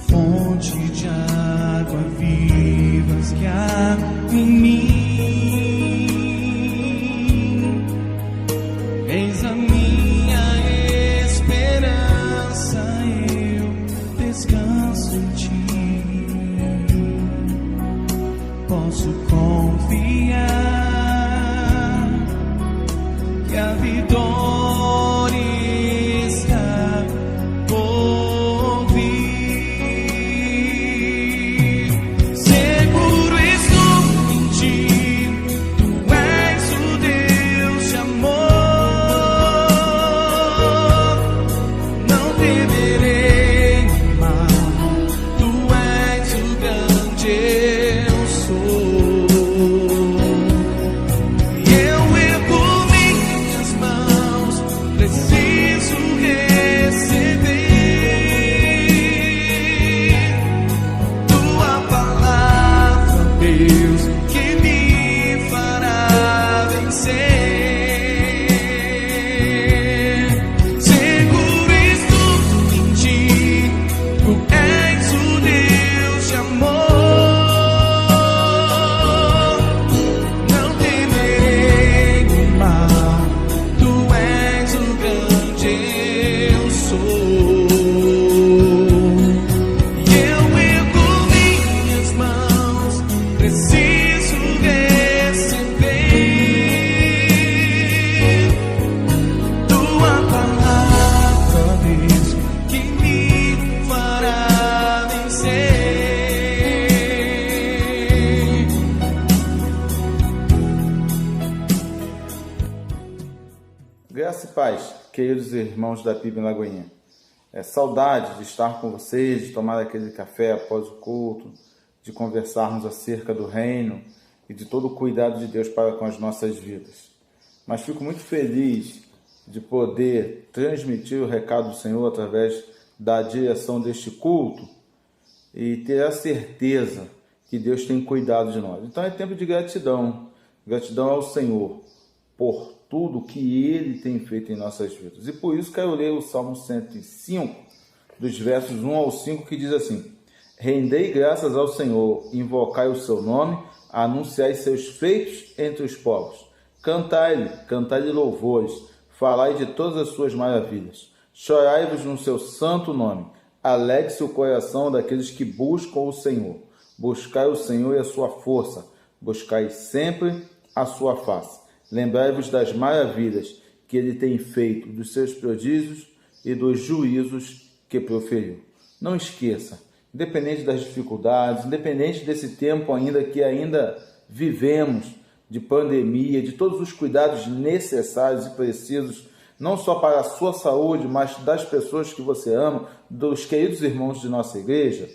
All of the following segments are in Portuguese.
fonte de água vivas que há em mim. Eis a minha esperança, eu descanso em ti. Posso confiar que a vitória está por vir. Seguro estou em ti, tu és o Deus de amor. Não temerei mal, tu és o grande eu sou. Preciso receber tua palavra, Deus, que me fará vencer. Seguro estou em ti, tu és o Deus de amor. Não temerei o mal, tu és o grande eu sou. E eu ergo minhas mãos, preciso receber tua palavra, Deus, que me fará vencer. Graça e paz, queridos irmãos da PIB em Lagoinha. Saudade de estar com vocês, de tomar aquele café após o culto, de conversarmos acerca do reino e de todo o cuidado de Deus para com as nossas vidas. Mas fico muito feliz de poder transmitir o recado do Senhor através da direção deste culto e ter a certeza que Deus tem cuidado de nós. Então é tempo de gratidão. Gratidão ao Senhor por tudo que Ele tem feito em nossas vidas. E por isso quero ler o Salmo 105, dos versos 1 ao 5, que diz assim: rendei graças ao Senhor, invocai o seu nome, anunciai seus feitos entre os povos. Cantai-lhe louvores, falai de todas as suas maravilhas. Chorai-vos no seu santo nome. Alegre-se o coração daqueles que buscam o Senhor. Buscai o Senhor e a sua força. Buscai sempre a sua face. Lembrai-vos das maravilhas que Ele tem feito, dos seus prodígios e dos juízos que proferiu. Não esqueça, independente das dificuldades, independente desse tempo que ainda vivemos, de pandemia, de todos os cuidados necessários e precisos, não só para a sua saúde, mas das pessoas que você ama, dos queridos irmãos de nossa igreja,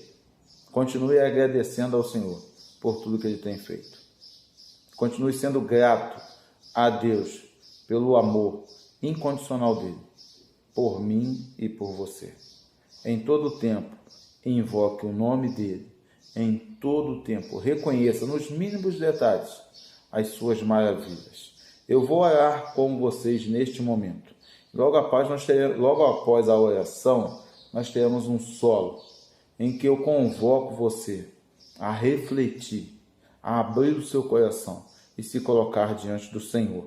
continue agradecendo ao Senhor por tudo que Ele tem feito. Continue sendo grato a Deus pelo amor incondicional dele, por mim e por você. Em todo o tempo, invoque o nome dele. Em todo o tempo, reconheça nos mínimos detalhes as suas maravilhas. Eu vou orar com vocês neste momento. Logo após a oração, nós teremos um solo em que eu convoco você a refletir, a abrir o seu coração e se colocar diante do Senhor,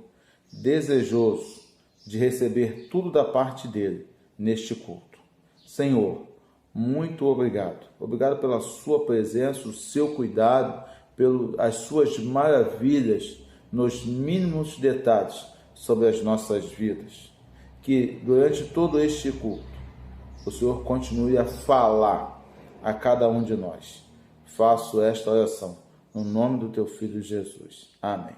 desejoso de receber tudo da parte dele neste culto. Senhor, muito obrigado. Obrigado pela sua presença, o seu cuidado, pelas suas maravilhas nos mínimos detalhes sobre as nossas vidas. Que durante todo este culto, o Senhor continue a falar a cada um de nós. Faço esta oração no nome do teu Filho Jesus. Amém.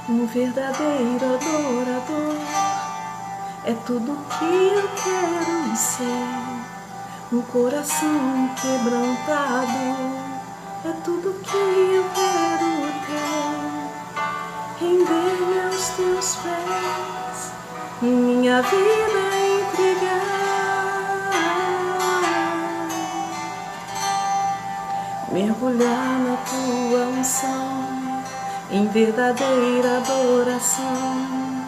Um verdadeiro adorador é tudo que eu quero ser. Um coração quebrantado é tudo que eu quero ter. Render-me aos teus pés, minha vida entregar. mergulhar na tua unção, em verdadeira adoração,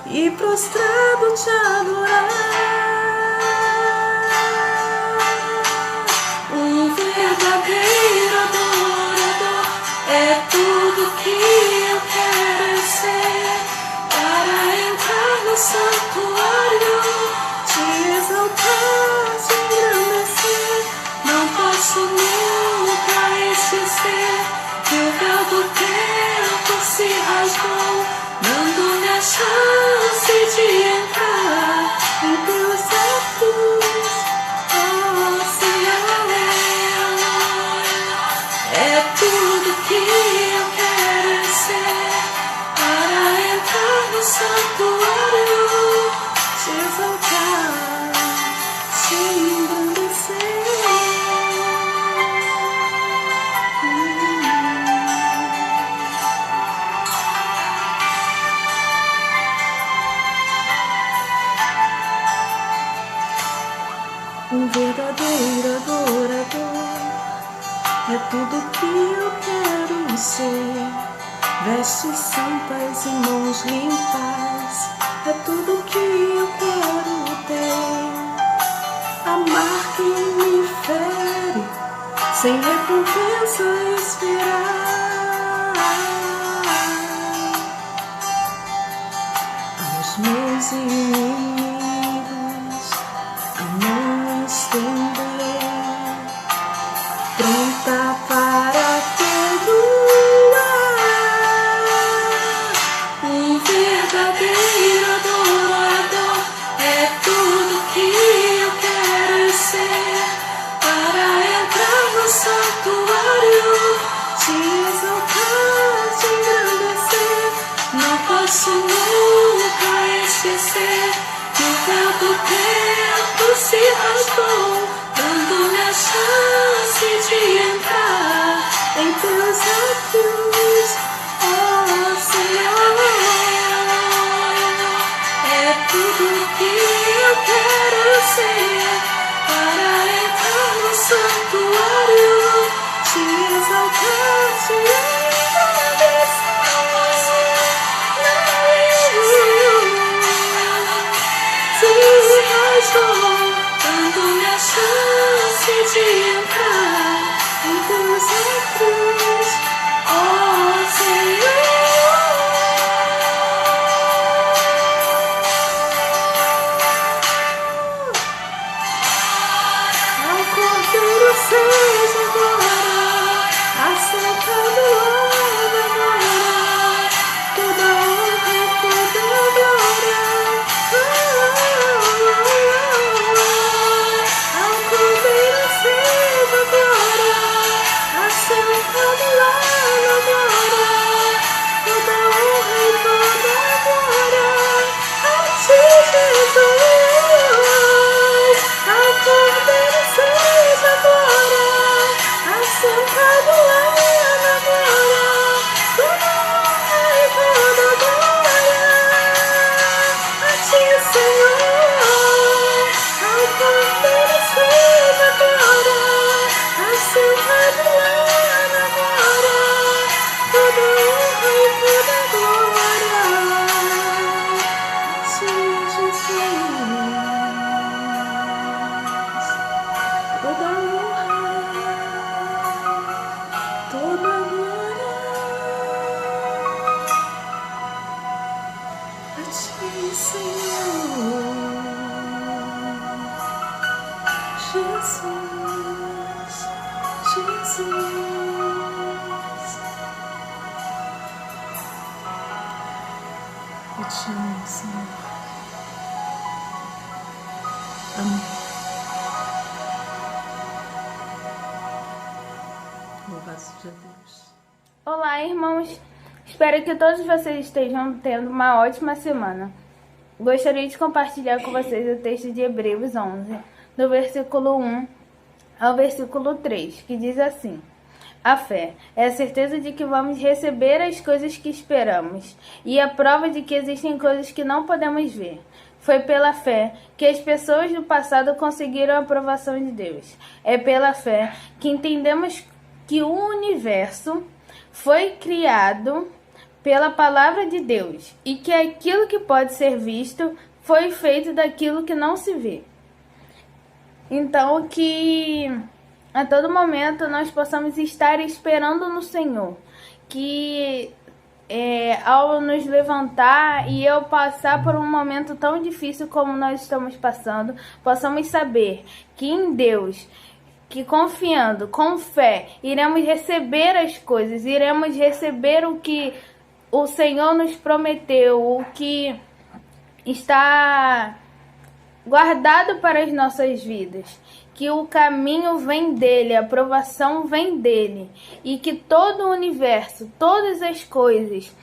e prostrado te adorar. Um verdadeiro adorador é tudo que eu quero ser, para entrar no santuário, te exaltar, te engrandecer. Não posso nunca esquecer que o véu do tempo se rasgou, dando-me a chance de entrar em teus atos. Oh, Senhor, é tudo que eu quero ser, para entrar no santuário, te exaltar, te engrandecer. Um verdadeiro adorador é tudo que eu quero ser. Vestes santas e mãos limpas é tudo que eu quero ter. Amar quem me fere, sem recompensa esperar. Aos meus inimigos a mão estender, pronta para perdoar. Um verdadeiro adorador é tudo que eu quero ser, para entrar no santuário, te exaltar, te engrandecer. Não posso nunca esquecer que o véu do tempo se rasgou, dando-me a chance de entrar em teus atos. Oh, Senhor, é tudo que eu quero ser, para entrar no santuário, te exaltar, te engrandecer. Se rasgou, dando-me a chance de entrar em teus atos. Oh, Senhor, ao Cordeiro seja agora assentado agora, toda honra e toda glória. Ao Cordeiro seja agora assentado lá na glória, toda honra e toda glória a ti, Jesus. Ao Cordeiro seja agora assentado lá na glória, toda honra e toda glória a ti, Senhor. Ao Cordeiro seja agora assentado lá na glória, toda honra e toda glória a ti, Jesus. Toda honra, toda glória a ti, Senhor. Jesus, Jesus, eu te amo, Senhor. Amém. Louvado seja Deus. Olá, irmãos. Espero que todos vocês estejam tendo uma ótima semana. Gostaria de compartilhar com vocês o texto de Hebreus 11, do versículo 1 ao versículo 3, que diz assim: A fé é a certeza de que vamos receber as coisas que esperamos e a prova de que existem coisas que não podemos ver. Foi pela fé que as pessoas do passado conseguiram a aprovação de Deus. É pela fé que entendemos que o universo foi criado pela palavra de Deus e que aquilo que pode ser visto foi feito daquilo que não se vê. Então, que a todo momento nós possamos estar esperando no Senhor, que ao nos levantar e eu passar por um momento tão difícil como nós estamos passando, possamos saber que em Deus, que confiando, com fé, iremos receber as coisas, iremos receber o que o Senhor nos prometeu, o que está guardado para as nossas vidas, que o caminho vem dele, a aprovação vem dele, e que todo o universo, todas as coisas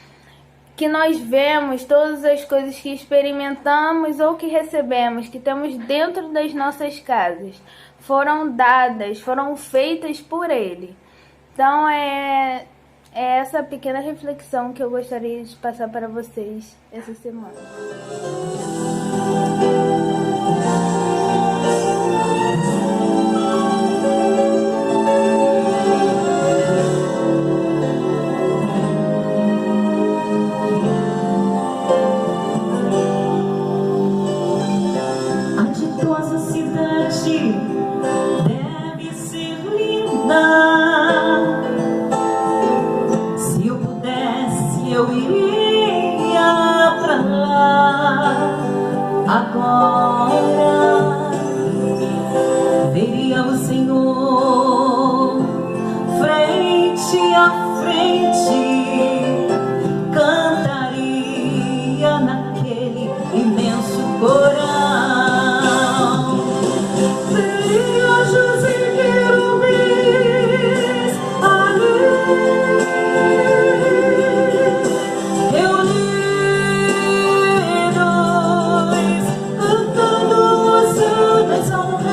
que nós vemos, todas as coisas que experimentamos ou que recebemos, que temos dentro das nossas casas, foram dadas, foram feitas por ele. Então é essa pequena reflexão que eu gostaria de passar para vocês essa semana. A ditosa cidade deve ser linda. Se eu pudesse, eu iria pra lá agora. Veria o Senhor frente a frente, cantaria naquele imenso coral. Veria anjos e querubins ali, reunidos, cantando hosanas ao Rei.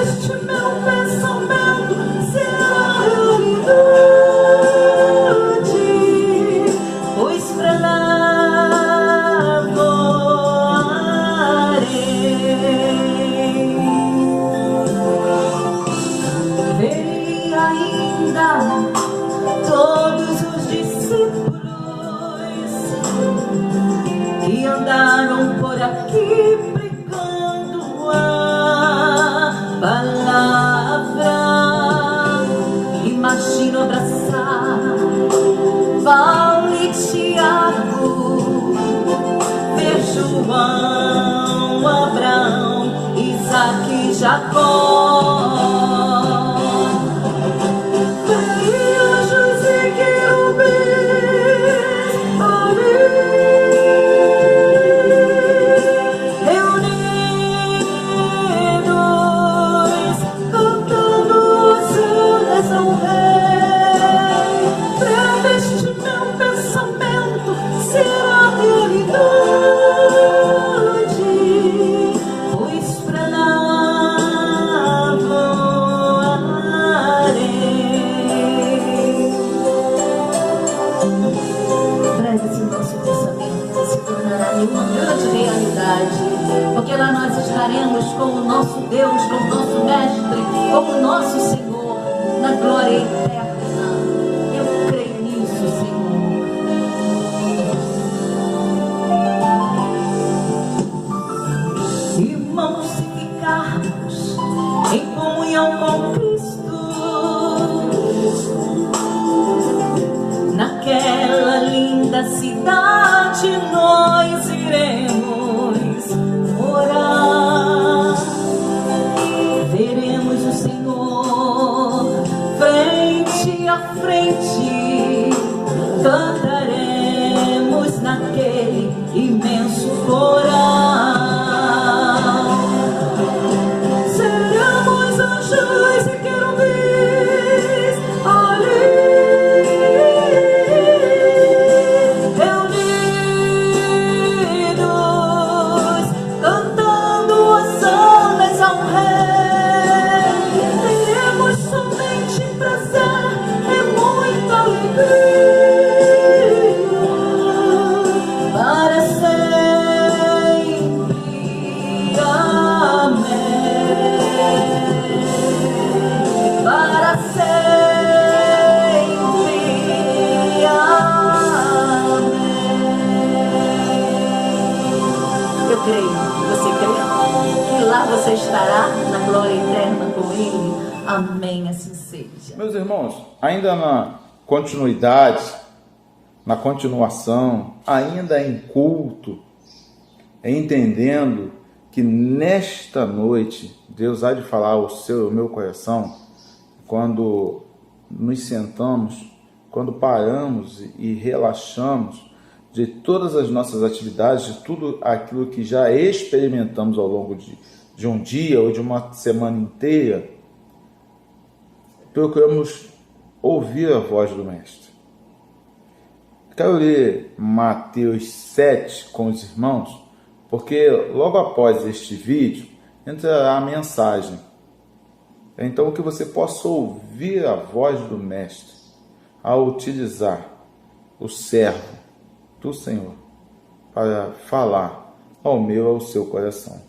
Este meu pensamento será realidade, pois pra lá voarei. Verei ainda todos os discípulos que andaram por aqui pregando a palavra. Imagino abraçar Paulo e Tiago, ver João, Abraão, Isaac e Jacó. Veria anjos e querubins ali, reunidos, cantando hosanas ao Rei. Breve este meu pensamento será realidade, pois pra lá voarei. Breve esse nosso pensamento se tornará uma grande realidade, porque lá nós estaremos com o nosso Deus, com o nosso Mestre, com o nosso Senhor, na glória eterna. Eu creio nisso, Senhor. Irmãos, se ficarmos em comunhão com Cristo, naquela linda cidade nós iremos morar. Veremos o Senhor frente a frente, cantaremos naquele imenso coral. Seremos anjos e querubins ali, reunidos, morará na glória eterna com Ele. Amém, assim seja. Meus irmãos, ainda na continuidade, na continuação, ainda em culto, entendendo que nesta noite Deus há de falar ao seu e ao meu coração, quando nos sentamos, quando paramos e relaxamos de todas as nossas atividades, de tudo aquilo que já experimentamos ao longo de um dia ou de uma semana inteira, procuramos ouvir a voz do Mestre. Quero ler Mateus 7 com os irmãos, porque logo após este vídeo entrará a mensagem. Então, que você possa ouvir a voz do Mestre ao utilizar o servo do Senhor para falar ao meu e ao seu coração.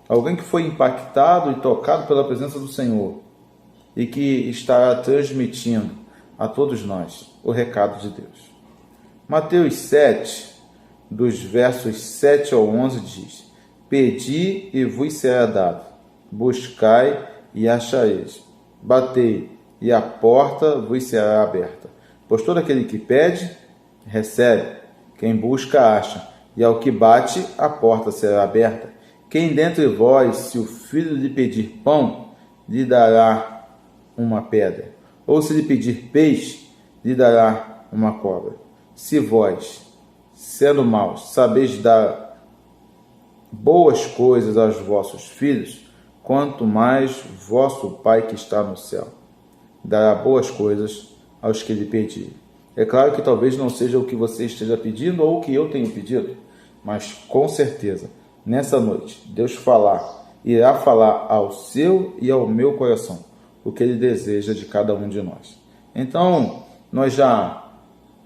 Alguém que foi impactado e tocado pela presença do Senhor e que estará transmitindo a todos nós o recado de Deus. Mateus 7, dos versos 7 ao 11 diz: Pedi e vos será dado, buscai e achareis, batei e a porta vos será aberta. Pois todo aquele que pede, recebe, quem busca, acha, e ao que bate, a porta será aberta. Quem dentre vós, se o filho lhe pedir pão, lhe dará uma pedra? Ou se lhe pedir peixe, lhe dará uma cobra? Se vós, sendo maus, sabeis dar boas coisas aos vossos filhos, quanto mais vosso Pai que está no céu dará boas coisas aos que lhe pedirem. É claro que talvez não seja o que você esteja pedindo ou o que eu tenho pedido, mas com certeza, nessa noite, Deus irá falar ao seu e ao meu coração o que Ele deseja de cada um de nós. Então, nós já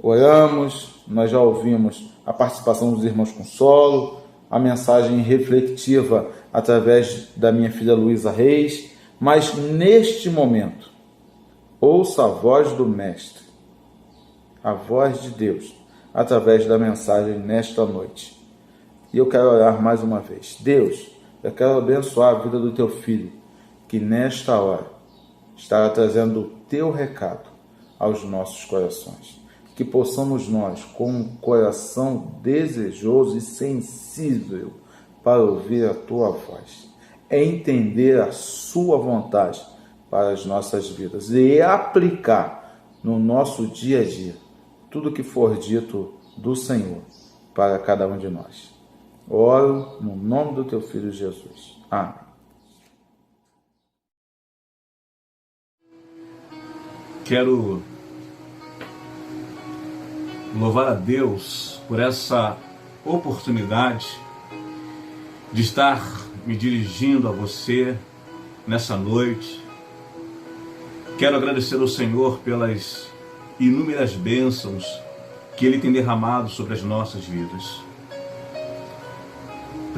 oramos, nós já ouvimos a participação dos irmãos Consolo, a mensagem reflexiva através da minha filha Luísa Reis, mas neste momento, ouça a voz do Mestre, a voz de Deus, através da mensagem nesta noite. E eu quero orar mais uma vez. Deus, eu quero abençoar a vida do teu filho, que nesta hora estará trazendo o teu recado aos nossos corações. Que possamos nós, com um coração desejoso e sensível para ouvir a tua voz, entender a sua vontade para as nossas vidas e aplicar no nosso dia a dia tudo que for dito do Senhor para cada um de nós. Oro no nome do teu Filho Jesus. Amém. Quero louvar a Deus por essa oportunidade de estar me dirigindo a você nessa noite. Quero agradecer ao Senhor pelas inúmeras bênçãos que Ele tem derramado sobre as nossas vidas.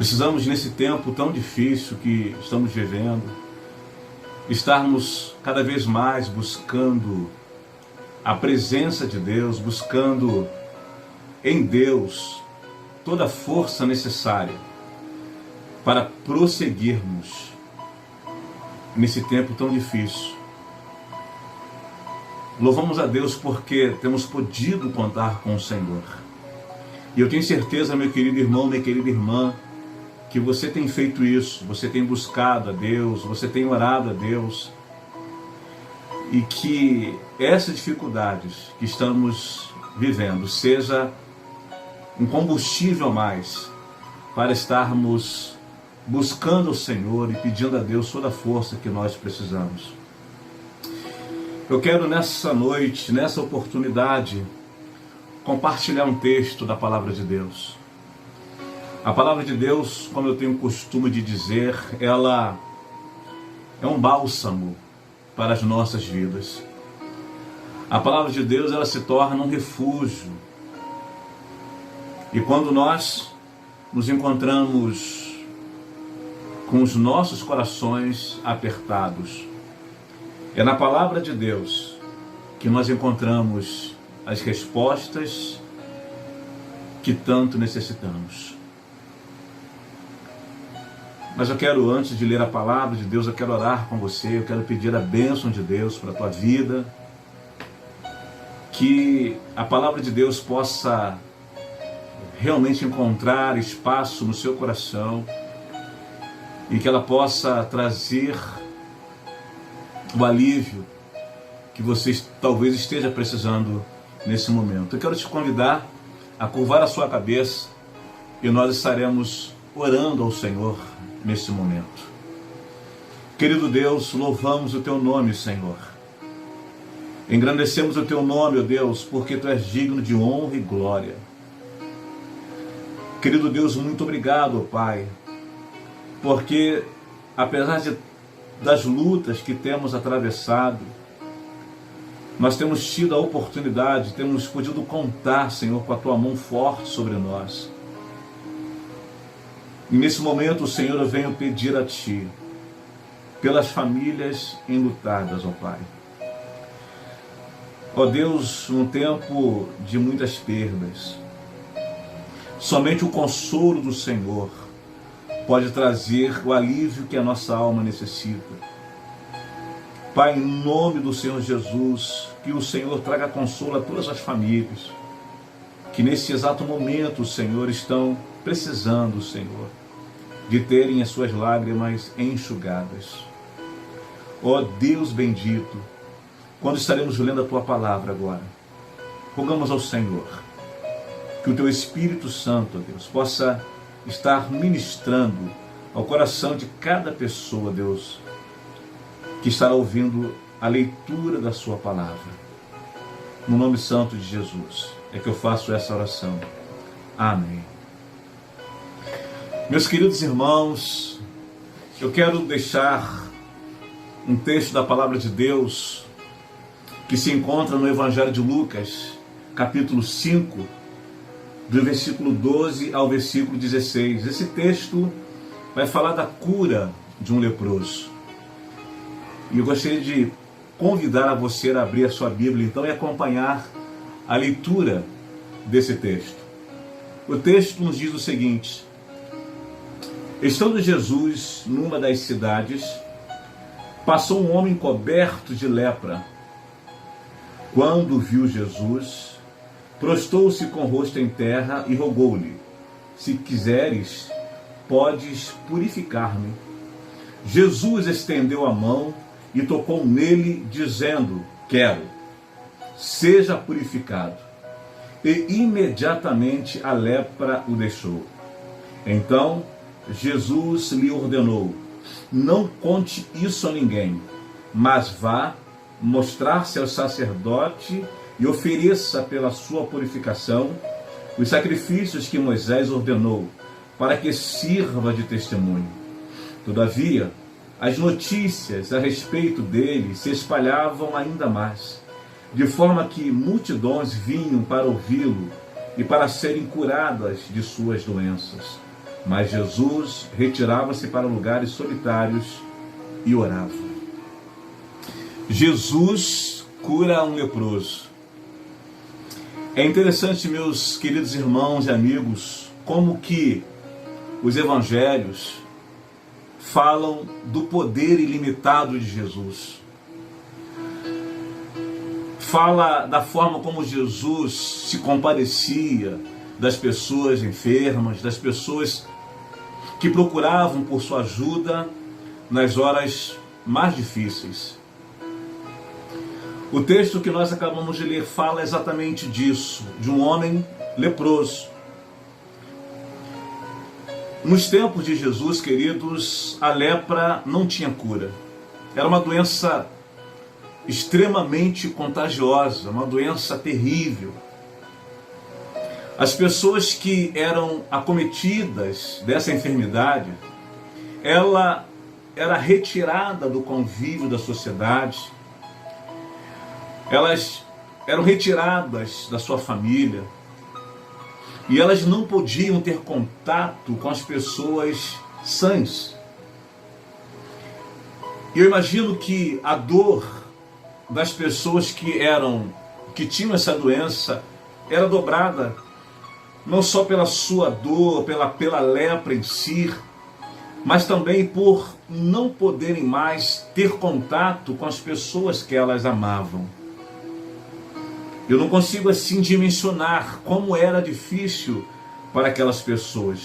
Precisamos, nesse tempo tão difícil que estamos vivendo, estarmos cada vez mais buscando a presença de Deus, buscando em Deus toda a força necessária para prosseguirmos nesse tempo tão difícil. Louvamos a Deus porque temos podido contar com o Senhor. E eu tenho certeza, meu querido irmão, minha querida irmã, que você tem feito isso, você tem buscado a Deus, você tem orado a Deus, e que essas dificuldades que estamos vivendo seja um combustível a mais para estarmos buscando o Senhor e pedindo a Deus toda a força que nós precisamos. Eu quero nessa noite, nessa oportunidade, compartilhar um texto da Palavra de Deus. A Palavra de Deus, como eu tenho costume de dizer, ela é um bálsamo para as nossas vidas. A Palavra de Deus, ela se torna um refúgio. E quando nós nos encontramos com os nossos corações apertados, é na Palavra de Deus que nós encontramos as respostas que tanto necessitamos. Mas eu quero, antes de ler a palavra de Deus, eu quero orar com você, eu quero pedir a bênção de Deus para a tua vida, que a palavra de Deus possa realmente encontrar espaço no seu coração e que ela possa trazer o alívio que você talvez esteja precisando nesse momento. Eu quero te convidar a curvar a sua cabeça e nós estaremos orando ao Senhor nesse momento. Querido Deus, louvamos o teu nome, Senhor. Engrandecemos o teu nome, ó Deus, porque tu és digno de honra e glória. Querido Deus, muito obrigado, ó Pai, porque apesar das lutas que temos atravessado, nós temos tido a oportunidade, temos podido contar, Senhor, com a tua mão forte sobre nós. E nesse momento, Senhor, eu venho pedir a Ti, pelas famílias enlutadas, ó Pai. Ó Deus, num tempo de muitas perdas, somente o consolo do Senhor pode trazer o alívio que a nossa alma necessita. Pai, em nome do Senhor Jesus, que o Senhor traga consolo a todas as famílias que nesse exato momento, Senhor, estão precisando, Senhor, de terem as suas lágrimas enxugadas. Ó Deus bendito, quando estaremos lendo a Tua palavra agora, rogamos ao Senhor que o Teu Espírito Santo, ó Deus, possa estar ministrando ao coração de cada pessoa, Deus, que estará ouvindo a leitura da Sua palavra. No nome santo de Jesus é que eu faço essa oração. Amém. Meus queridos irmãos, eu quero deixar um texto da palavra de Deus que se encontra no Evangelho de Lucas, capítulo 5, do versículo 12 ao versículo 16. Esse texto vai falar da cura de um leproso. E eu gostaria de convidar a você a abrir a sua Bíblia então e acompanhar a leitura desse texto. O texto nos diz o seguinte: estando Jesus numa das cidades, passou um homem coberto de lepra. Quando viu Jesus, prostou-se com o rosto em terra e rogou-lhe: se quiseres, podes purificar-me. Jesus estendeu a mão e tocou nele, dizendo: quero, seja purificado. E imediatamente a lepra o deixou. Então Jesus lhe ordenou: não conte isso a ninguém, mas vá mostrar-se ao sacerdote e ofereça pela sua purificação os sacrifícios que Moisés ordenou, para que sirva de testemunho. Todavia, as notícias a respeito dele se espalhavam ainda mais, de forma que multidões vinham para ouvi-lo e para serem curadas de suas doenças. Mas Jesus retirava-se para lugares solitários e orava. Jesus cura um leproso. É interessante, meus queridos irmãos e amigos, como que os evangelhos falam do poder ilimitado de Jesus. Fala da forma como Jesus se compadecia das pessoas enfermas, das pessoas que procuravam por sua ajuda nas horas mais difíceis. O texto que nós acabamos de ler fala exatamente disso, de um homem leproso. Nos tempos de Jesus, queridos, a lepra não tinha cura. Era uma doença extremamente contagiosa, uma doença terrível. As pessoas que eram acometidas dessa enfermidade, ela era retirada do convívio da sociedade, elas eram retiradas da sua família, e elas não podiam ter contato com as pessoas sãs. E eu imagino que a dor das pessoas que tinham essa doença era dobrada, não só pela sua dor, pela lepra em si, mas também por não poderem mais ter contato com as pessoas que elas amavam. Eu não consigo assim dimensionar como era difícil para aquelas pessoas,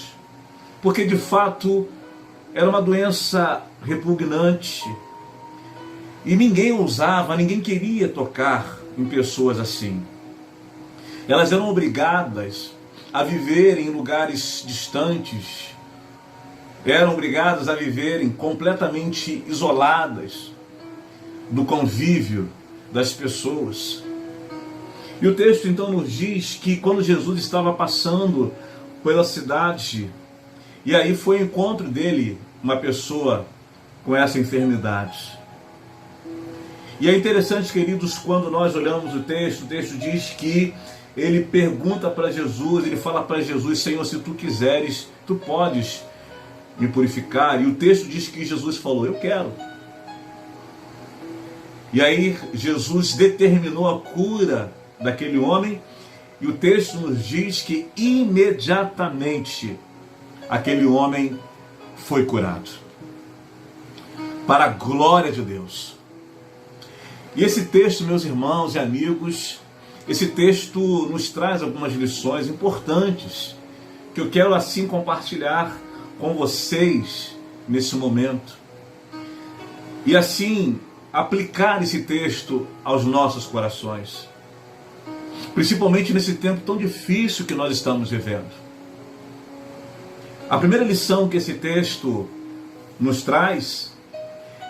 porque de fato era uma doença repugnante e ninguém ousava, ninguém queria tocar em pessoas assim. Elas eram obrigadas a viver em lugares distantes, eram obrigadas a viverem completamente isoladas do convívio das pessoas. E o texto então nos diz que quando Jesus estava passando pela cidade, e aí foi ao encontro dele uma pessoa com essa enfermidade. E é interessante, queridos, quando nós olhamos o texto diz que ele pergunta para Jesus, ele fala para Jesus: Senhor, se tu quiseres, tu podes me purificar. E o texto diz que Jesus falou: eu quero. E aí Jesus determinou a cura daquele homem, e o texto nos diz que imediatamente aquele homem foi curado, para a glória de Deus. E esse texto, meus irmãos e amigos, esse texto nos traz algumas lições importantes que eu quero assim compartilhar com vocês nesse momento, e assim aplicar esse texto aos nossos corações, principalmente nesse tempo tão difícil que nós estamos vivendo. A primeira lição que esse texto nos traz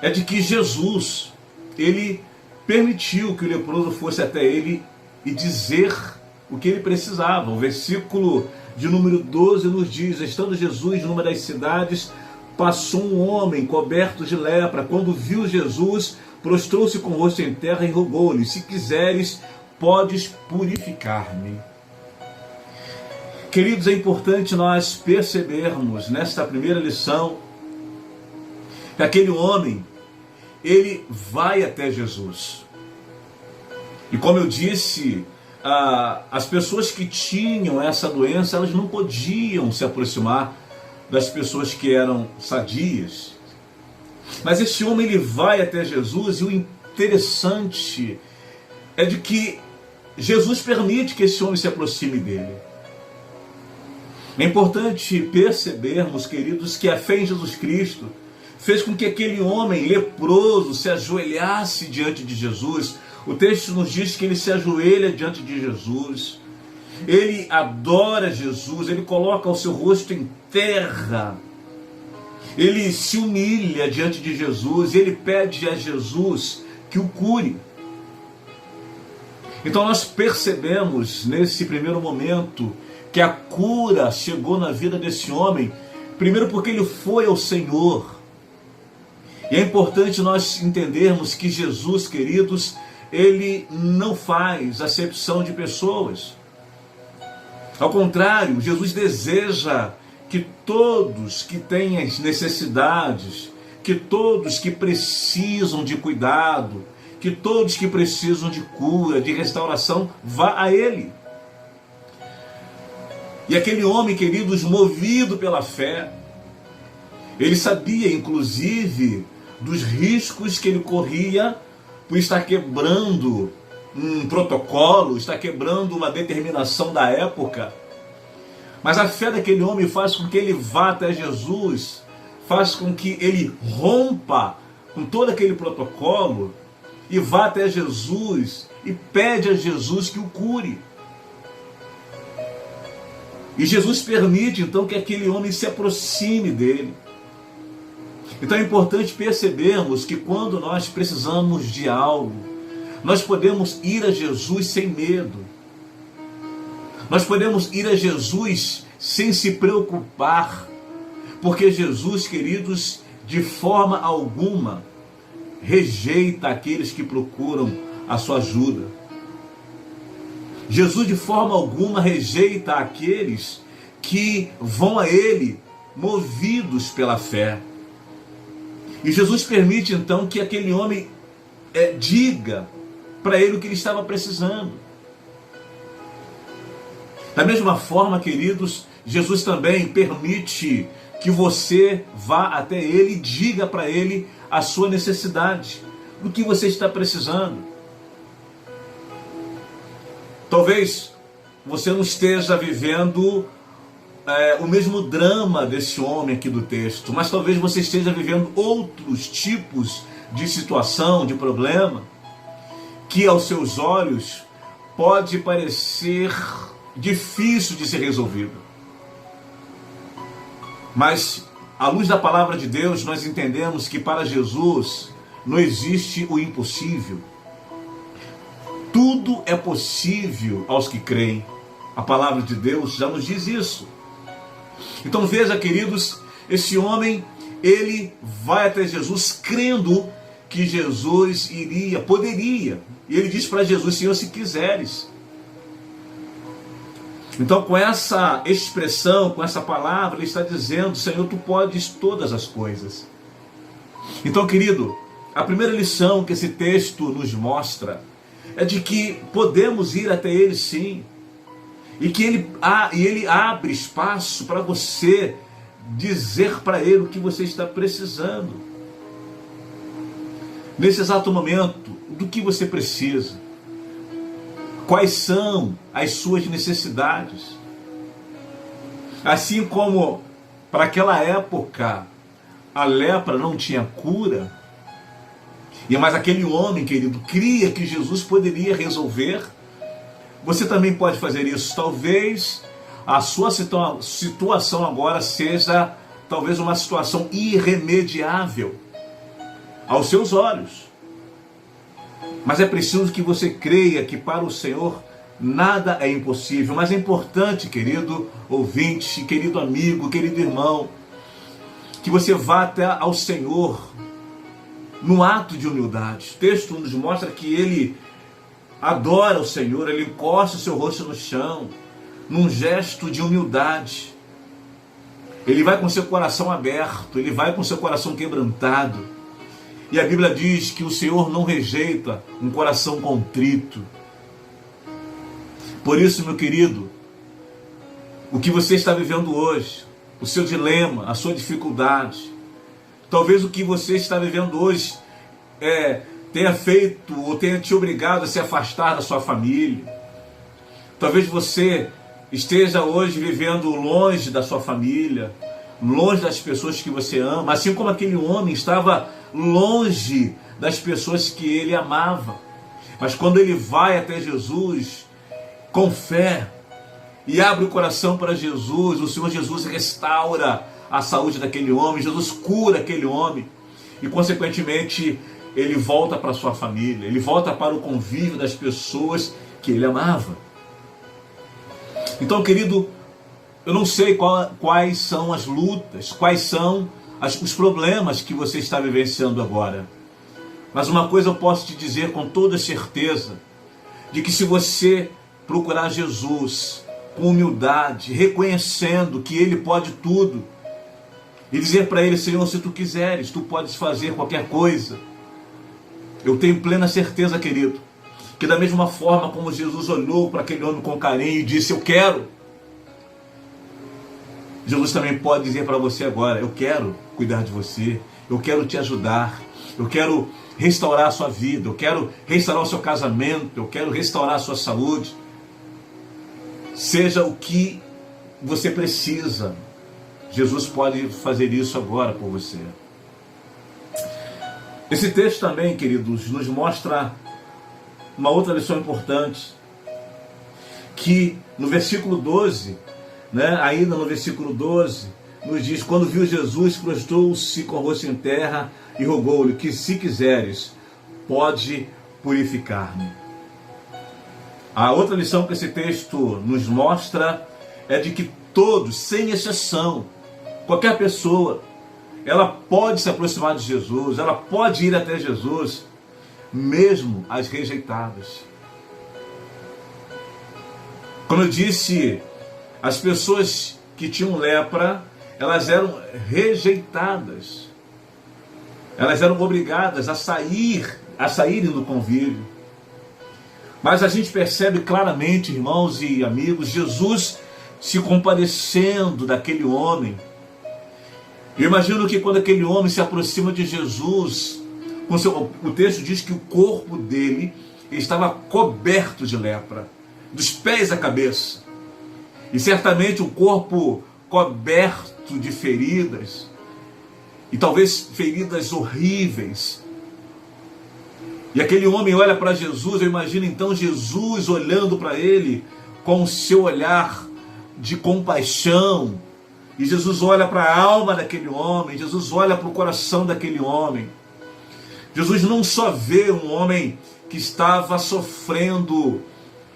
é de que Jesus, ele permitiu que o leproso fosse até ele e dizer o que ele precisava. O versículo de número 12 nos diz: estando Jesus numa das cidades, passou um homem coberto de lepra. Quando viu Jesus, prostrou-se com o rosto em terra e rogou-lhe: se quiseres, podes purificar-me. Queridos, é importante nós percebermos nesta primeira lição que aquele homem, ele vai até Jesus. E como eu disse, as pessoas que tinham essa doença, elas não podiam se aproximar das pessoas que eram sadias. Mas esse homem, ele vai até Jesus, e o interessante é de que Jesus permite que esse homem se aproxime dele. É importante percebermos, queridos, que a fé em Jesus Cristo fez com que aquele homem leproso se ajoelhasse diante de Jesus. O texto nos diz que ele se ajoelha diante de Jesus, ele adora Jesus, ele coloca o seu rosto em terra, ele se humilha diante de Jesus, ele pede a Jesus que o cure. Então nós percebemos nesse primeiro momento que a cura chegou na vida desse homem, primeiro porque ele foi ao Senhor. E é importante nós entendermos que Jesus, queridos, ele não faz acepção de pessoas. Ao contrário, Jesus deseja que todos que têm as necessidades, que todos que precisam de cuidado, que todos que precisam de cura, de restauração, vá a Ele. E aquele homem, queridos, movido pela fé, ele sabia, inclusive, dos riscos que ele corria por estar quebrando um protocolo, estar quebrando uma determinação da época. Mas a fé daquele homem faz com que ele vá até Jesus, faz com que ele rompa com todo aquele protocolo e vá até Jesus e pede a Jesus que o cure. E Jesus permite então que aquele homem se aproxime dele. Então é importante percebermos que quando nós precisamos de algo, nós podemos ir a Jesus sem medo. Nós podemos ir a Jesus sem se preocupar, porque Jesus, queridos, de forma alguma rejeita aqueles que procuram a sua ajuda. Jesus de forma alguma rejeita aqueles que vão a Ele movidos pela fé. E Jesus permite então que aquele homem diga para ele o que ele estava precisando. Da mesma forma, queridos, Jesus também permite que você vá até ele e diga para ele a sua necessidade, do que você está precisando. Talvez você não esteja vivendo o mesmo drama desse homem aqui do texto, mas talvez você esteja vivendo outros tipos de situação, de problema, que aos seus olhos pode parecer difícil de ser resolvido. Mas, à luz da palavra de Deus, nós entendemos que para Jesus não existe o impossível. Tudo é possível aos que creem. A palavra de Deus já nos diz isso. Então veja, queridos, esse homem, ele vai até Jesus crendo que Jesus poderia. E ele diz para Jesus: Senhor, se quiseres. Então, com essa expressão, com essa palavra, ele está dizendo: Senhor, tu podes todas as coisas. Então, querido, a primeira lição que esse texto nos mostra é de que podemos ir até ele sim. E que ele abre espaço para você dizer para ele o que você está precisando. Nesse exato momento, do que você precisa? Quais são as suas necessidades? Assim como para aquela época a lepra não tinha cura, mas aquele homem, querido, cria que Jesus poderia resolver, você também pode fazer isso. Talvez a sua situação agora seja talvez uma situação irremediável aos seus olhos. Mas é preciso que você creia que para o Senhor nada é impossível. Mas é importante, querido ouvinte, querido amigo, querido irmão, que você vá até ao Senhor no ato de humildade. O texto nos mostra que ele adora o Senhor, ele encosta o seu rosto no chão, num gesto de humildade. Ele vai com seu coração aberto, ele vai com seu coração quebrantado. E a Bíblia diz que o Senhor não rejeita um coração contrito. Por isso, meu querido, o que você está vivendo hoje, o seu dilema, a sua dificuldade, talvez o que você está vivendo hoje tenha feito ou tenha te obrigado a se afastar da sua família. Talvez você esteja hoje vivendo longe da sua família, longe das pessoas que você ama, assim como aquele homem estava longe das pessoas que ele amava. Mas quando ele vai até Jesus com fé e abre o coração para Jesus, o Senhor Jesus restaura a saúde daquele homem, Jesus cura aquele homem e consequentemente ele volta para a sua família, ele volta para o convívio das pessoas que ele amava. Então, querido, eu não sei quais são as lutas, quais são os problemas que você está vivenciando agora. Mas uma coisa eu posso te dizer com toda certeza, de que se você procurar Jesus com humildade, reconhecendo que Ele pode tudo, e dizer para Ele: Senhor, se Tu quiseres, Tu podes fazer qualquer coisa. Eu tenho plena certeza, querido, que da mesma forma como Jesus olhou para aquele homem com carinho e disse: eu quero, Jesus também pode dizer para você agora: eu quero cuidar de você, eu quero te ajudar, eu quero restaurar a sua vida, eu quero restaurar o seu casamento, eu quero restaurar a sua saúde. Seja o que você precisa, Jesus pode fazer isso agora por você. Esse texto também, queridos, nos mostra uma outra lição importante, que no versículo 12, ainda no versículo 12, nos diz: quando viu Jesus, prostrou-se com o rosto em terra e rogou-lhe que, se quiseres, pode purificar-me. A outra lição que esse texto nos mostra é de que todos, sem exceção, qualquer pessoa, ela pode se aproximar de Jesus, ela pode ir até Jesus, mesmo as rejeitadas. Como eu disse, as pessoas que tinham lepra, elas eram rejeitadas. Elas eram obrigadas a saírem do convívio. Mas a gente percebe claramente, irmãos e amigos, Jesus se compadecendo daquele homem Eu imagino que quando aquele homem se aproxima de Jesus, o texto diz que o corpo dele estava coberto de lepra, dos pés à cabeça. E certamente o corpo coberto de feridas, e talvez feridas horríveis. E aquele homem olha para Jesus, eu imagino então Jesus olhando para ele com o seu olhar de compaixão. E Jesus olha para a alma daquele homem, Jesus olha para o coração daquele homem. Jesus não só vê um homem que estava sofrendo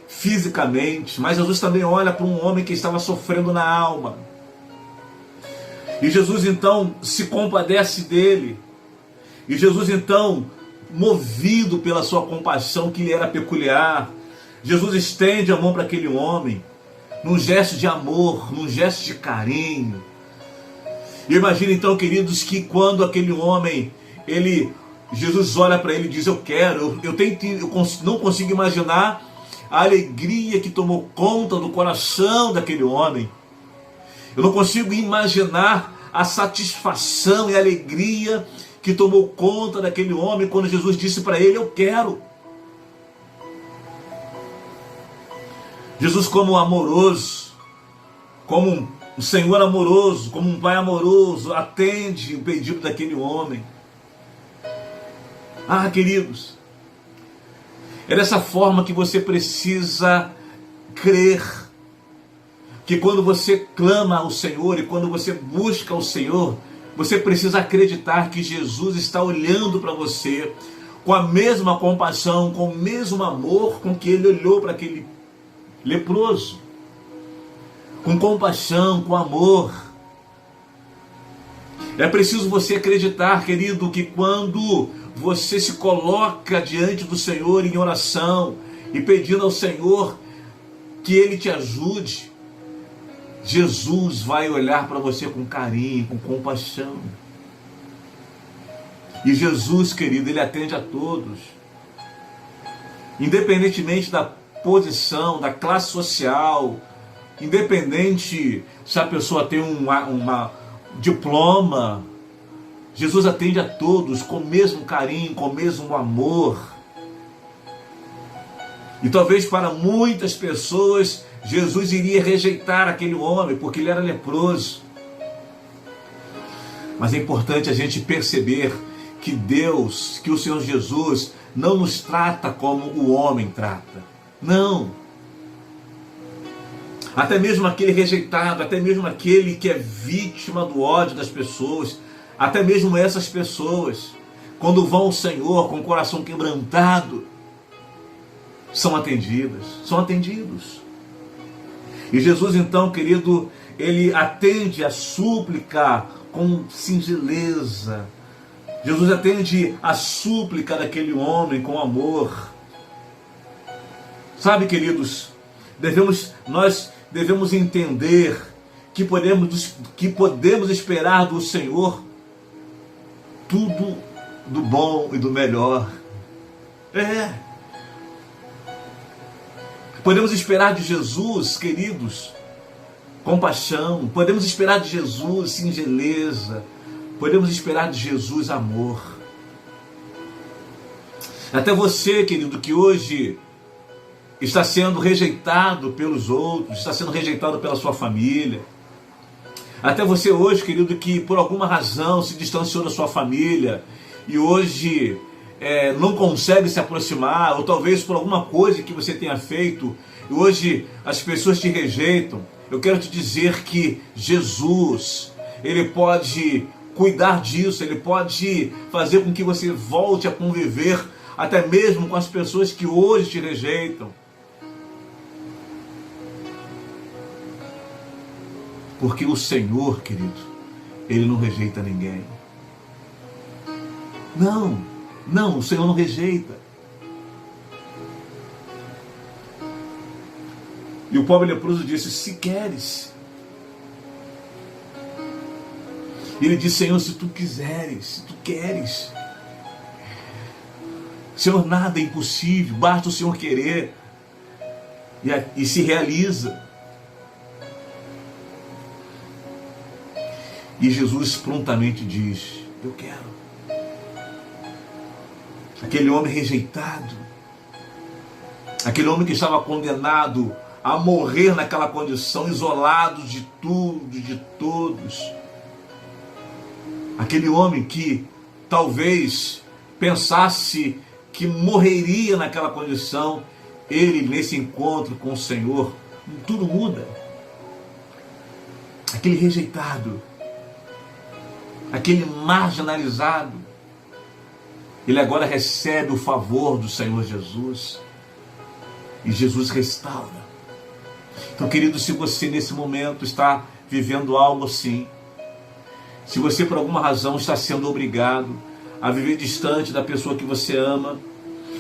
fisicamente, mas Jesus também olha para um homem que estava sofrendo na alma. E Jesus então se compadece dele. E Jesus então, movido pela sua compaixão que lhe era peculiar, Jesus estende a mão para aquele homem, num gesto de amor, num gesto de carinho. E imagina então, queridos, que quando aquele homem, Jesus olha para ele e diz: eu quero, eu não consigo imaginar a alegria que tomou conta do coração daquele homem. Eu não consigo imaginar a satisfação e a alegria que tomou conta daquele homem quando Jesus disse para ele: eu quero. Jesus, como amoroso, como um Senhor amoroso, como um Pai amoroso, atende o pedido daquele homem. Ah, queridos, é dessa forma que você precisa crer, que quando você clama ao Senhor e quando você busca o Senhor, você precisa acreditar que Jesus está olhando para você com a mesma compaixão, com o mesmo amor com que ele olhou para aquele leproso. Com compaixão, com amor. É preciso você acreditar, querido, que quando você se coloca diante do Senhor em oração e pedindo ao Senhor que Ele te ajude, Jesus vai olhar para você com carinho, com compaixão. E Jesus, querido, Ele atende a todos. Independentemente da posição, da classe social, independente se a pessoa tem um diploma, Jesus atende a todos com o mesmo carinho, com o mesmo amor. E talvez para muitas pessoas Jesus iria rejeitar aquele homem porque ele era leproso. Mas é importante a gente perceber que Deus, que o Senhor Jesus não nos trata como o homem trata. Não. Até mesmo aquele rejeitado, até mesmo aquele que é vítima do ódio das pessoas, até mesmo essas pessoas, quando vão ao Senhor com o coração quebrantado, são atendidas, são atendidos. E Jesus então, querido, Ele atende a súplica com singeleza. Jesus atende a súplica daquele homem com amor. Sabe, queridos, nós devemos entender que podemos esperar do Senhor tudo do bom e do melhor. Podemos esperar de Jesus, queridos, compaixão. Podemos esperar de Jesus singeleza. Podemos esperar de Jesus amor. Até você, querido, que hoje está sendo rejeitado pelos outros, está sendo rejeitado pela sua família. Até você hoje, querido, que por alguma razão se distanciou da sua família e hoje não consegue se aproximar, ou talvez por alguma coisa que você tenha feito e hoje as pessoas te rejeitam. Eu quero te dizer que Jesus, Ele pode cuidar disso, Ele pode fazer com que você volte a conviver até mesmo com as pessoas que hoje te rejeitam. Porque o Senhor, querido, Ele não rejeita ninguém. Não, o Senhor não rejeita. E o pobre leproso disse: se queres. Ele disse: Senhor, se tu quiseres, se tu queres. Senhor, nada é impossível, basta o Senhor querer. E se realiza. E Jesus prontamente diz: eu quero. Aquele homem rejeitado, aquele homem que estava condenado a morrer naquela condição, isolado de tudo, de todos. Aquele homem que talvez pensasse que morreria naquela condição, ele, nesse encontro com o Senhor, tudo muda. Aquele rejeitado, aquele marginalizado, ele agora recebe o favor do Senhor Jesus, e Jesus restaura. Então, querido, se você nesse momento está vivendo algo assim, se você por alguma razão está sendo obrigado a viver distante da pessoa que você ama,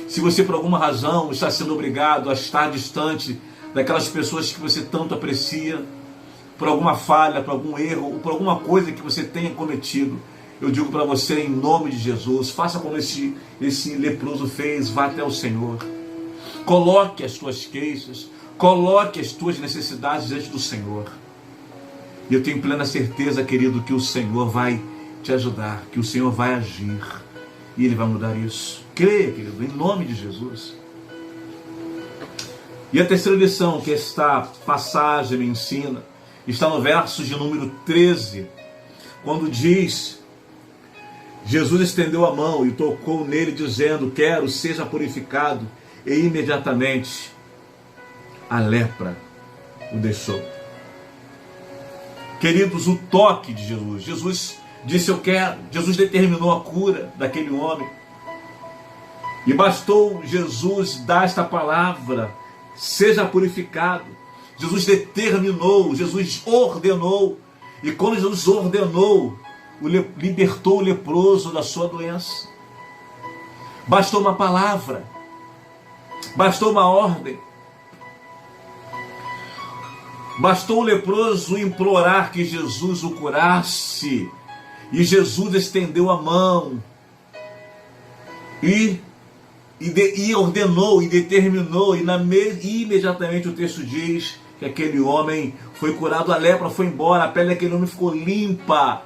se você por alguma razão está sendo obrigado a estar distante daquelas pessoas que você tanto aprecia, por alguma falha, por algum erro, ou por alguma coisa que você tenha cometido, eu digo para você, em nome de Jesus, faça como esse leproso fez, vá até o Senhor, coloque as tuas queixas, coloque as tuas necessidades diante do Senhor. E eu tenho plena certeza, querido, que o Senhor vai te ajudar, que o Senhor vai agir, e Ele vai mudar isso. Creia, querido, em nome de Jesus. E a terceira lição que esta passagem me ensina está no verso de número 13, quando diz: Jesus estendeu a mão e tocou nele, dizendo: quero, seja purificado. E imediatamente a lepra o deixou. Queridos, o toque de Jesus. Jesus disse: eu quero. Jesus determinou a cura daquele homem. E bastou Jesus dar esta palavra: seja purificado. Jesus determinou, Jesus ordenou. E quando Jesus ordenou, libertou o leproso da sua doença. Bastou uma palavra, bastou uma ordem, bastou o leproso implorar que Jesus o curasse, e Jesus estendeu a mão e ordenou e determinou, e imediatamente o texto diz que aquele homem foi curado, a lepra foi embora, a pele daquele homem ficou limpa.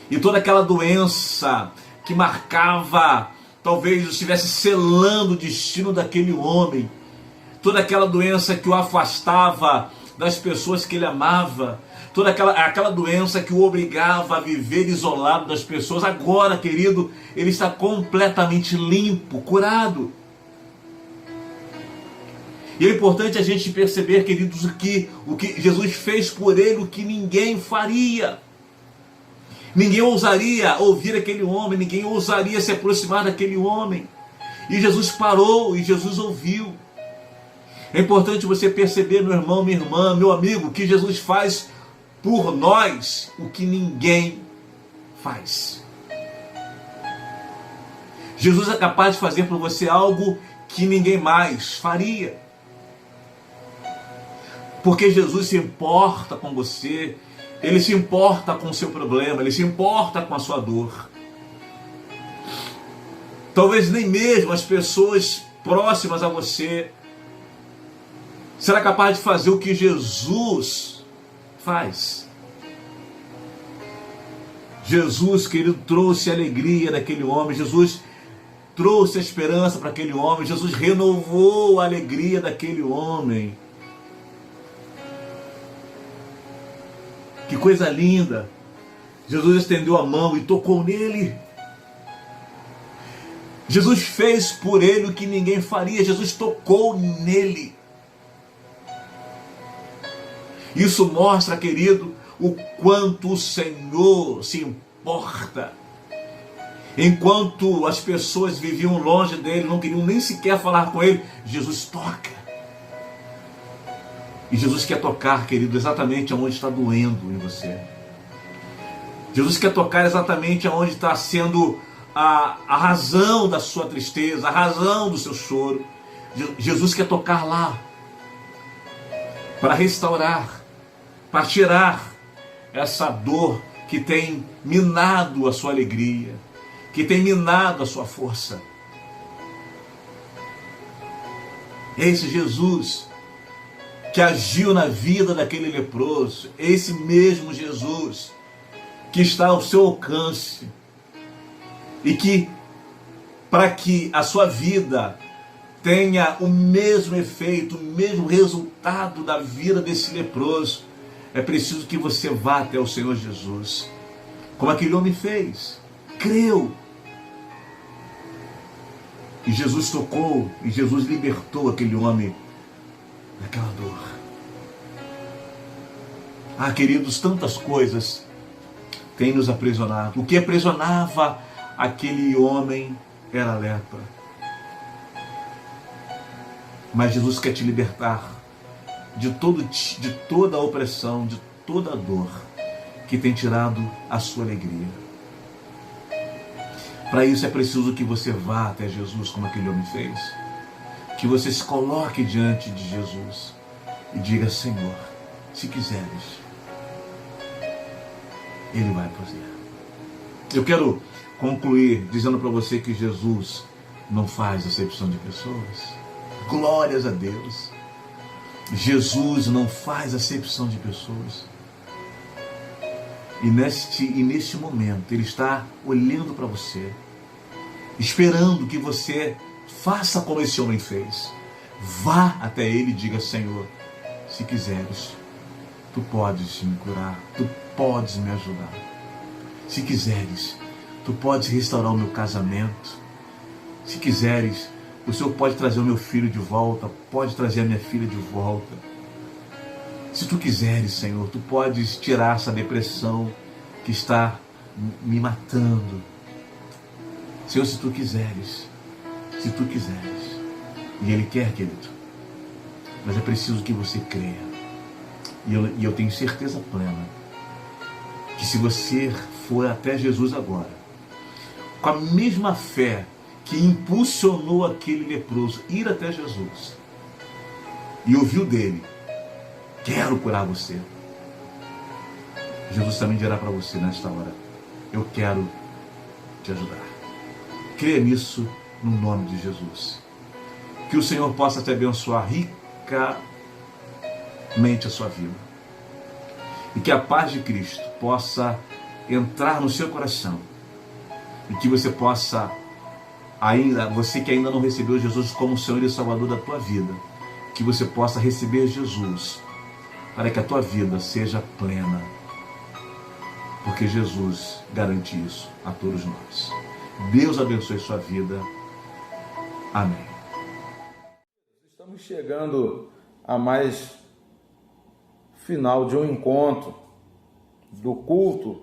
E toda aquela doença que marcava, talvez estivesse selando o destino daquele homem, toda aquela doença que o afastava das pessoas que ele amava, toda aquela doença que o obrigava a viver isolado das pessoas, agora, querido, ele está completamente limpo, curado. E é importante a gente perceber, queridos, o que Jesus fez por ele, o que ninguém faria. Ninguém ousaria ouvir aquele homem, ninguém ousaria se aproximar daquele homem. E Jesus parou, e Jesus ouviu. É importante você perceber, meu irmão, minha irmã, meu amigo, que Jesus faz por nós o que ninguém faz. Jesus é capaz de fazer por você algo que ninguém mais faria. Porque Jesus se importa com você, Ele se importa com o seu problema, Ele se importa com a sua dor. Talvez nem mesmo as pessoas próximas a você será capaz de fazer o que Jesus faz. Jesus, querido, trouxe a alegria daquele homem, Jesus trouxe a esperança para aquele homem, Jesus renovou a alegria daquele homem. Que coisa linda! Jesus estendeu a mão e tocou nele. Jesus fez por ele o que ninguém faria. Jesus tocou nele. Isso mostra, querido, o quanto o Senhor se importa. Enquanto as pessoas viviam longe dele, não queriam nem sequer falar com ele, Jesus toca. E Jesus quer tocar, querido, exatamente onde está doendo em você. Jesus quer tocar exatamente onde está sendo a razão da sua tristeza, a razão do seu choro. Jesus quer tocar lá, para restaurar, para tirar essa dor que tem minado a sua alegria, que tem minado a sua força. Esse Jesus que agiu na vida daquele leproso, esse mesmo Jesus que está ao seu alcance e que, para que a sua vida tenha o mesmo efeito, o mesmo resultado da vida desse leproso, é preciso que você vá até o Senhor Jesus, como aquele homem fez, creu. E Jesus tocou, e Jesus libertou aquele homem daquela dor. Ah, queridos, tantas coisas têm nos aprisionado. O que aprisionava aquele homem era a lepra. Mas Jesus quer te libertar de toda a opressão, de toda a dor que tem tirado a sua alegria. Para isso é preciso que você vá até Jesus, como aquele homem fez. Que você se coloque diante de Jesus e diga: Senhor, se quiseres, Ele vai fazer. Eu quero concluir dizendo para você que Jesus não faz acepção de pessoas. Glórias a Deus. Jesus não faz acepção de pessoas. E neste momento Ele está olhando para você, esperando que você faça como esse homem fez. Vá até Ele e diga: Senhor, se quiseres, Tu podes me curar, Tu podes me ajudar. Se quiseres, Tu podes restaurar o meu casamento. Se quiseres, o Senhor pode trazer o meu filho de volta, pode trazer a minha filha de volta. Se Tu quiseres, Senhor, Tu podes tirar essa depressão que está me matando. Senhor, se Tu quiseres, se Tu quiseres. E Ele quer, querido. Mas é preciso que você creia. E eu tenho certeza plena que se você for até Jesus agora, com a mesma fé que impulsionou aquele leproso ir até Jesus e ouviu dele: quero curar você, Jesus também dirá para você nesta hora: eu quero te ajudar. Creia nisso no nome de Jesus. Que o Senhor possa te abençoar ricamente a sua vida. E que a paz de Cristo possa entrar no seu coração. E que você possa, você que ainda não recebeu Jesus como Senhor e Salvador da tua vida, que você possa receber Jesus para que a tua vida seja plena. Porque Jesus garante isso a todos nós. Deus abençoe sua vida. Amém. Estamos chegando a mais final de um encontro, do culto,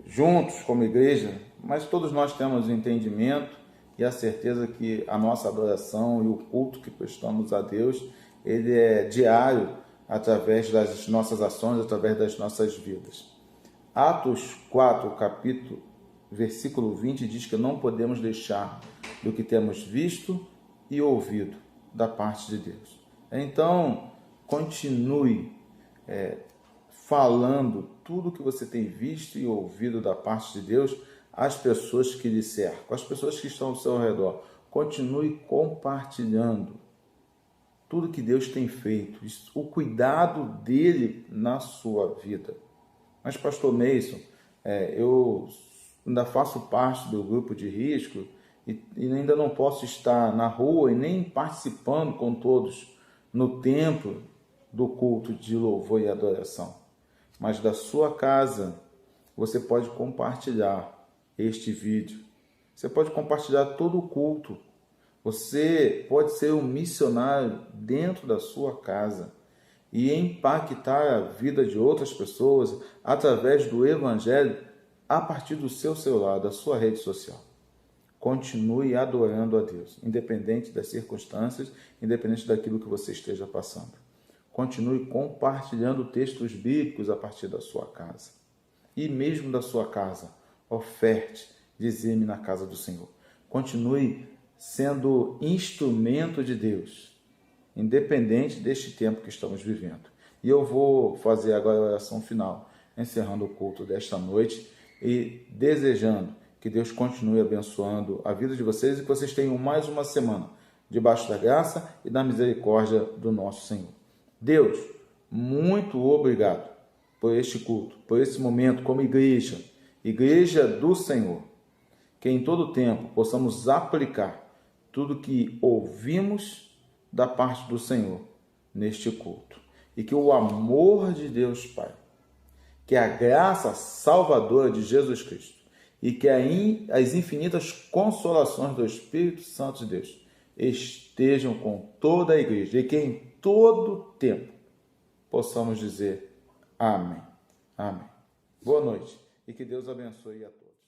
juntos como igreja, mas todos nós temos o entendimento e a certeza que a nossa adoração e o culto que prestamos a Deus, ele é diário através das nossas ações, através das nossas vidas. Atos 4, versículo 20 diz que não podemos deixar do que temos visto e ouvido da parte de Deus. Então, continue falando tudo que você tem visto e ouvido da parte de Deus às pessoas que lhe cercam, às pessoas que estão ao seu redor. Continue compartilhando tudo que Deus tem feito, o cuidado dele na sua vida. Mas, pastor Mason, eu ainda faço parte do grupo de risco e ainda não posso estar na rua e nem participando com todos no templo do culto de louvor e adoração. Mas da sua casa, você pode compartilhar este vídeo. Você pode compartilhar todo o culto. Você pode ser um missionário dentro da sua casa e impactar a vida de outras pessoas através do Evangelho a partir do seu celular, da sua rede social. Continue adorando a Deus, independente das circunstâncias, independente daquilo que você esteja passando. Continue compartilhando textos bíblicos a partir da sua casa. E mesmo da sua casa, oferte, dizime na casa do Senhor. Continue sendo instrumento de Deus, independente deste tempo que estamos vivendo. E eu vou fazer agora a oração final, encerrando o culto desta noite e desejando que Deus continue abençoando a vida de vocês e que vocês tenham mais uma semana debaixo da graça e da misericórdia do nosso Senhor. Deus, muito obrigado por este culto, por esse momento como igreja, Igreja do Senhor, que em todo tempo possamos aplicar tudo que ouvimos da parte do Senhor neste culto. E que o amor de Deus Pai, que a graça salvadora de Jesus Cristo e que as infinitas consolações do Espírito Santo de Deus estejam com toda a igreja e que em todo tempo possamos dizer amém. Amém. Boa noite e que Deus abençoe a todos.